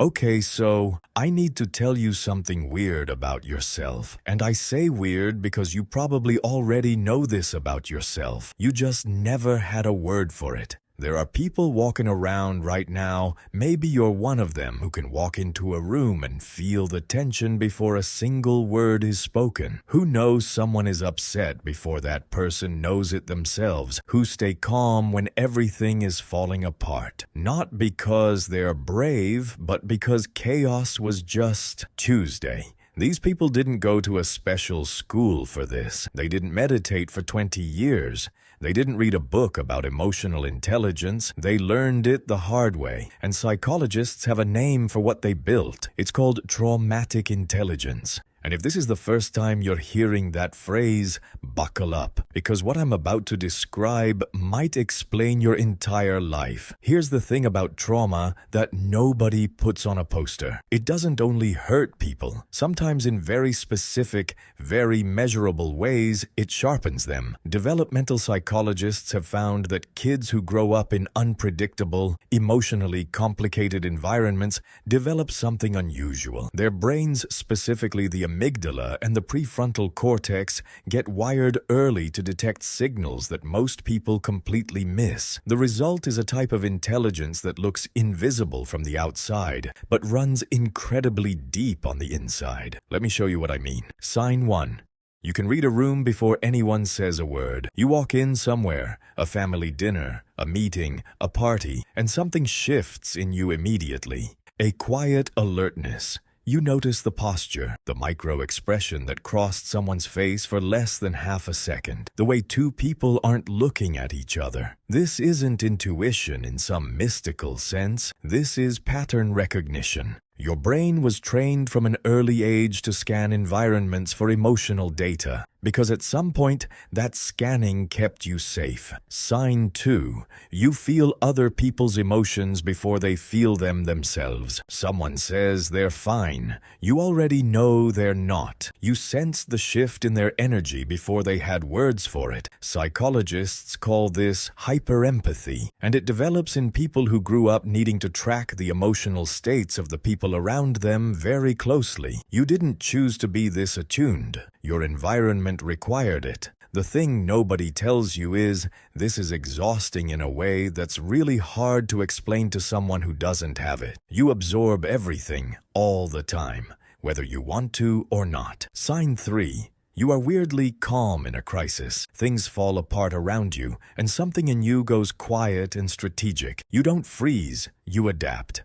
Okay, so I need to tell you something weird about yourself. And I say weird because you probably already know this about yourself. You just never had a word for it. There are people walking around right now, maybe you're one of them, who can walk into a room and feel the tension before a single word is spoken. Who knows someone is upset before that person knows it themselves? Who stay calm when everything is falling apart? Not because they're brave, but because chaos was just Tuesday. These people didn't go to a special school for this. They didn't meditate for 20 years. They didn't read a book about emotional intelligence. They learned it the hard way. And psychologists have a name for what they built. It's called traumatic intelligence. And if this is the first time you're hearing that phrase, buckle up, because what I'm about to describe might explain your entire life. Here's the thing about trauma that nobody puts on a poster. It doesn't only hurt people. Sometimes in very specific, very measurable ways, it sharpens them. Developmental psychologists have found that kids who grow up in unpredictable, emotionally complicated environments develop something unusual. Their brains, specifically the amygdala and the prefrontal cortex, get wired early to detect signals that most people completely miss. The result is a type of intelligence that looks invisible from the outside, but runs incredibly deep on the inside. Let me show you what I mean. Sign 1. You can read a room before anyone says a word. You walk in somewhere, a family dinner, a meeting, a party, and something shifts in you immediately. A quiet alertness. You notice the posture, the micro-expression that crossed someone's face for less than half a second, the way two people aren't looking at each other. This isn't intuition in some mystical sense. This is pattern recognition. Your brain was trained from an early age to scan environments for emotional data, because at some point, that scanning kept you safe. Sign 2. You feel other people's emotions before they feel them themselves. Someone says they're fine. You already know they're not. You sensed the shift in their energy before they had words for it. Psychologists call this hyperempathy, and it develops in people who grew up needing to track the emotional states of the people around them very closely. You didn't choose to be this attuned. Your environment required it. The thing nobody tells you is, this is exhausting in a way that's really hard to explain to someone who doesn't have it. You absorb everything, all the time, whether you want to or not. Sign 3. You are weirdly calm in a crisis. Things fall apart around you, and something in you goes quiet and strategic. You don't freeze, you adapt.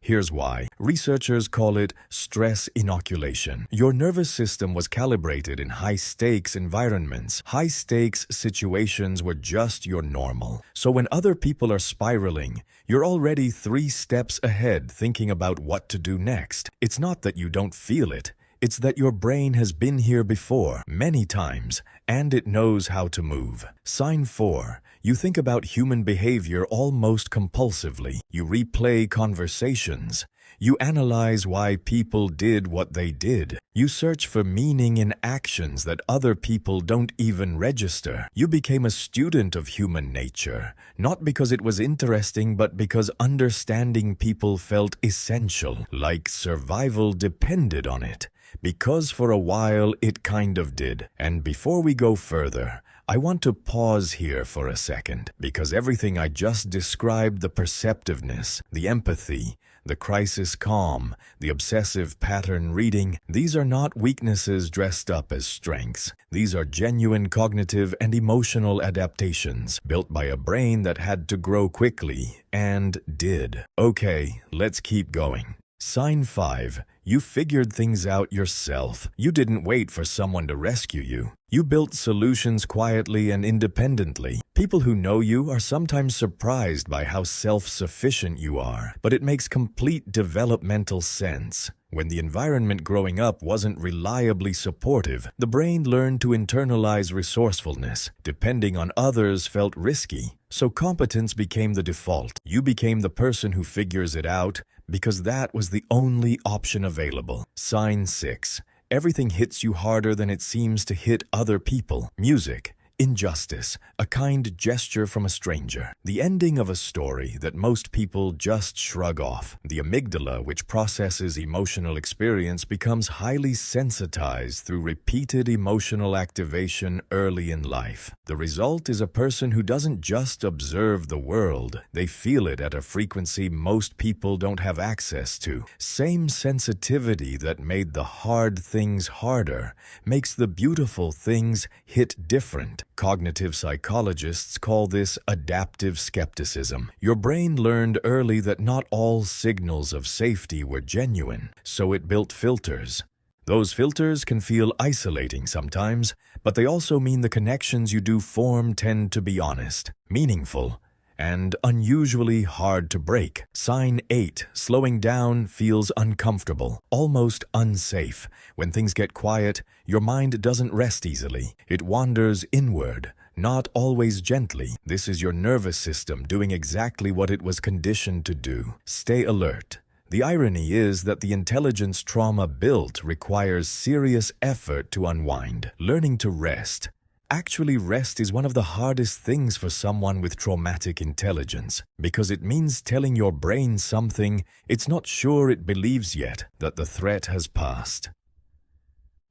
Here's why. Researchers call it stress inoculation. Your nervous system was calibrated in high-stakes environments. High-stakes situations were just your normal. So when other people are spiraling, you're already 3 steps ahead thinking about what to do next. It's not that you don't feel it. It's that your brain has been here before, many times, and it knows how to move. Sign 4. You think about human behavior almost compulsively. You replay conversations. You analyze why people did what they did. You search for meaning in actions that other people don't even register. You became a student of human nature, not because it was interesting, but because understanding people felt essential, like survival depended on it. Because for a while it kind of did. And before we go further, I want to pause here for a second, because everything I just described, the perceptiveness, the empathy, the crisis calm, the obsessive pattern reading, these are not weaknesses dressed up as strengths. These are genuine cognitive and emotional adaptations built by a brain that had to grow quickly, and did. Okay, let's keep going. Sign 5. You figured things out yourself. You didn't wait for someone to rescue you. You built solutions quietly and independently. People who know you are sometimes surprised by how self-sufficient you are, but it makes complete developmental sense. When the environment growing up wasn't reliably supportive, the brain learned to internalize resourcefulness. Depending on others felt risky, so competence became the default. You became the person who figures it out, because that was the only option available. Sign 6. Everything hits you harder than it seems to hit other people. Music, injustice, a kind gesture from a stranger. The ending of a story that most people just shrug off. The amygdala, which processes emotional experience, becomes highly sensitized through repeated emotional activation early in life. The result is a person who doesn't just observe the world, they feel it at a frequency most people don't have access to. Same sensitivity that made the hard things harder makes the beautiful things hit different. Cognitive psychologists call this adaptive skepticism. Your brain learned early that not all signals of safety were genuine, so it built filters. Those filters can feel isolating sometimes, but they also mean the connections you do form tend to be honest, meaningful, and unusually hard to break. Sign 8. Slowing down feels uncomfortable, almost unsafe. When things get quiet, your mind doesn't rest easily. It wanders inward, not always gently. This is your nervous system doing exactly what it was conditioned to do. Stay alert. The irony is that the intelligence trauma built requires serious effort to unwind. Learning to rest. Actually, rest is one of the hardest things for someone with traumatic intelligence, because it means telling your brain something it's not sure it believes yet, that the threat has passed.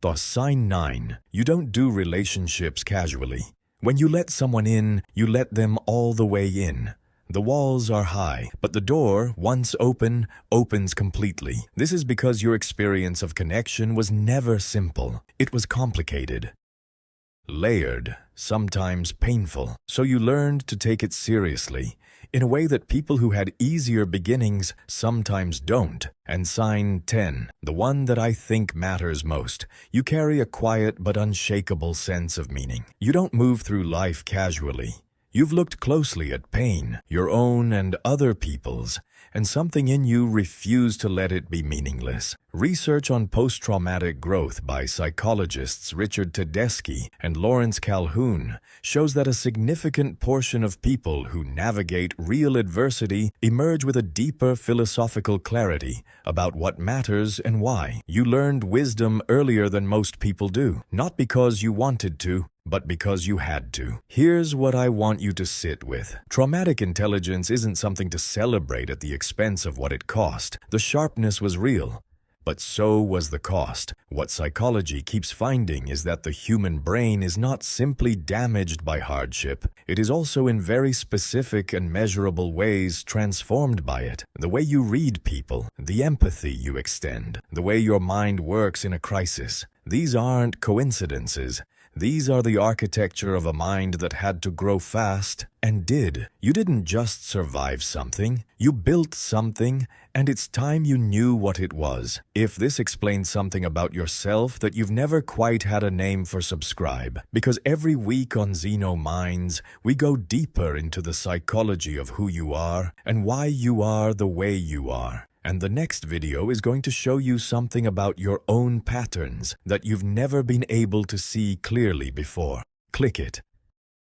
Thus, sign 9. You don't do relationships casually. When you let someone in, you let them all the way in. The walls are high, but the door, once open, opens completely. This is because your experience of connection was never simple. It was complicated, layered, sometimes painful. So you learned to take it seriously, in a way that people who had easier beginnings sometimes don't. And sign 10, the one that I think matters most. You carry a quiet but unshakable sense of meaning. You don't move through life casually. You've looked closely at pain, your own and other people's, and something in you refused to let it be meaningless. Research on post-traumatic growth by psychologists Richard Tedeschi and Lawrence Calhoun shows that a significant portion of people who navigate real adversity emerge with a deeper philosophical clarity about what matters and why. You learned wisdom earlier than most people do, not because you wanted to, but because you had to. Here's what I want you to sit with. Traumatic intelligence isn't something to celebrate at the expense of what it cost. The sharpness was real, but so was the cost. What psychology keeps finding is that the human brain is not simply damaged by hardship. It is also in very specific and measurable ways transformed by it. The way you read people, the empathy you extend, the way your mind works in a crisis. These aren't coincidences. These are the architecture of a mind that had to grow fast and did. You didn't just survive something, you built something, and it's time you knew what it was. If this explains something about yourself that you've never quite had a name for, subscribe, because every week on Xeno Minds, we go deeper into the psychology of who you are and why you are the way you are. And the next video is going to show you something about your own patterns that you've never been able to see clearly before. Click it.